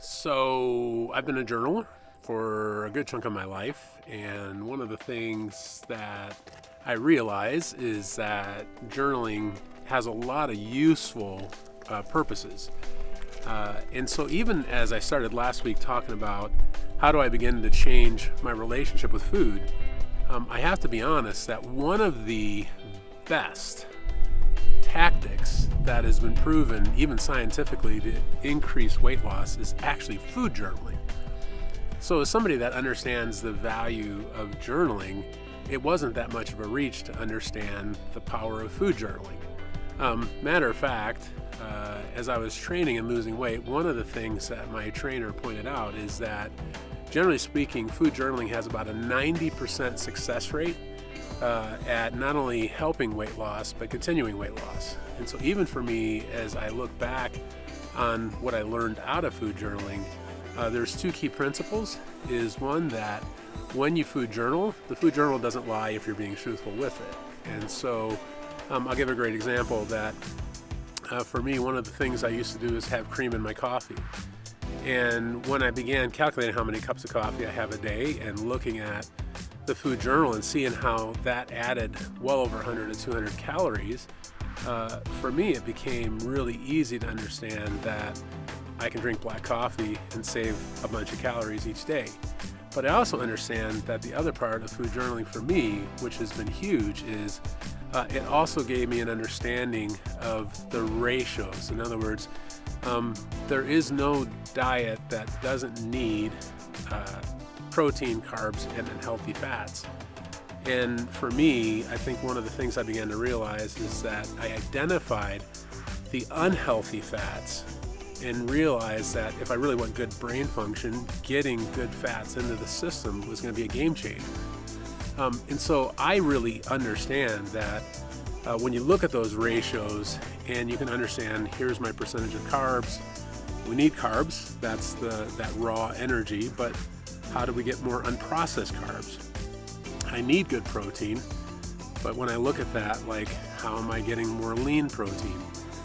So I've been a journaler for a good chunk of my life, and one of the things that I realize is that journaling has a lot of useful purposes. And so even as I started last week talking about how do I begin to change my relationship with food, I have to be honest that one of the best tactics that has been proven, even scientifically, to increase weight loss is actually food journaling. So as somebody that understands the value of journaling, it wasn't that much of a reach to understand the power of food journaling. Matter of fact, as I was training and losing weight, one of the things that my trainer pointed out is that, generally speaking, food journaling has about a 90% success rate at not only helping weight loss, but continuing weight loss. And so even for me, as I look back on what I learned out of food journaling, there's two key principles. Is one, that when you food journal, the food journal doesn't lie if you're being truthful with it. And so I'll give a great example that for me, one of the things I used to do is have cream in my coffee. And when I began calculating how many cups of coffee I have a day and looking at the food journal and seeing how that added well over 100 to 200 calories, for me it became really easy to understand that I can drink black coffee and save a bunch of calories each day. But I also understand that the other part of food journaling for me, which has been huge, is it also gave me an understanding of the ratios. In other words, there is no diet that doesn't need protein, carbs, and then healthy fats. And for me, I think one of the things I began to realize is that I identified the unhealthy fats and realized that if I really want good brain function, getting good fats into the system was going to be a game changer. And so I really understand that when you look at those ratios and you can understand, here's my percentage of carbs. We need carbs, that's that raw energy, but how do we get more unprocessed carbs? I need good protein, but when I look at that, like, how am I getting more lean protein?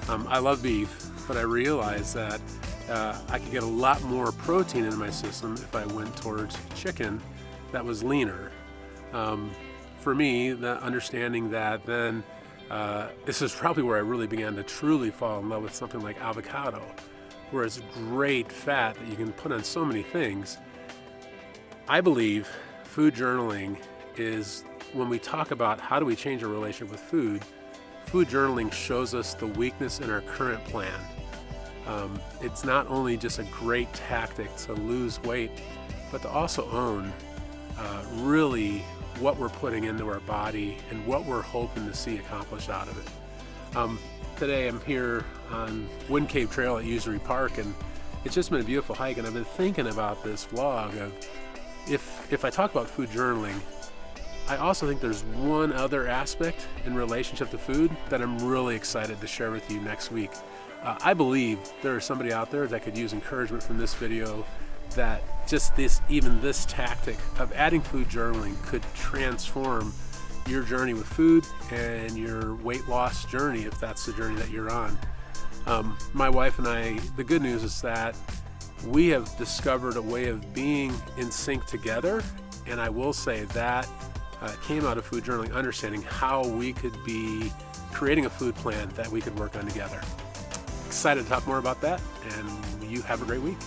I love beef, but I realized that I could get a lot more protein in my system if I went towards chicken that was leaner. For me, the understanding that then, this is probably where I really began to truly fall in love with something like avocado, where it's great fat that you can put on so many things. I believe food journaling is, when we talk about how do we change our relationship with food, food journaling shows us the weakness in our current plan. It's not only just a great tactic to lose weight, but to also own really what we're putting into our body and what we're hoping to see accomplished out of it. Today I'm here on Wind Cave Trail at Usery Park, and it's just been a beautiful hike, and I've been thinking about this vlog of, if I talk about food journaling, I also think there's one other aspect in relationship to food that I'm really excited to share with you next week. I believe there is somebody out there that could use encouragement from this video, that just this tactic of adding food journaling could transform your journey with food and your weight loss journey, if that's the journey that you're on. My wife and I, the good news is that we have discovered a way of being in sync together, and I will say that came out of food journaling, understanding how we could be creating a food plan that we could work on together. Excited to talk more about that, and you have a great week.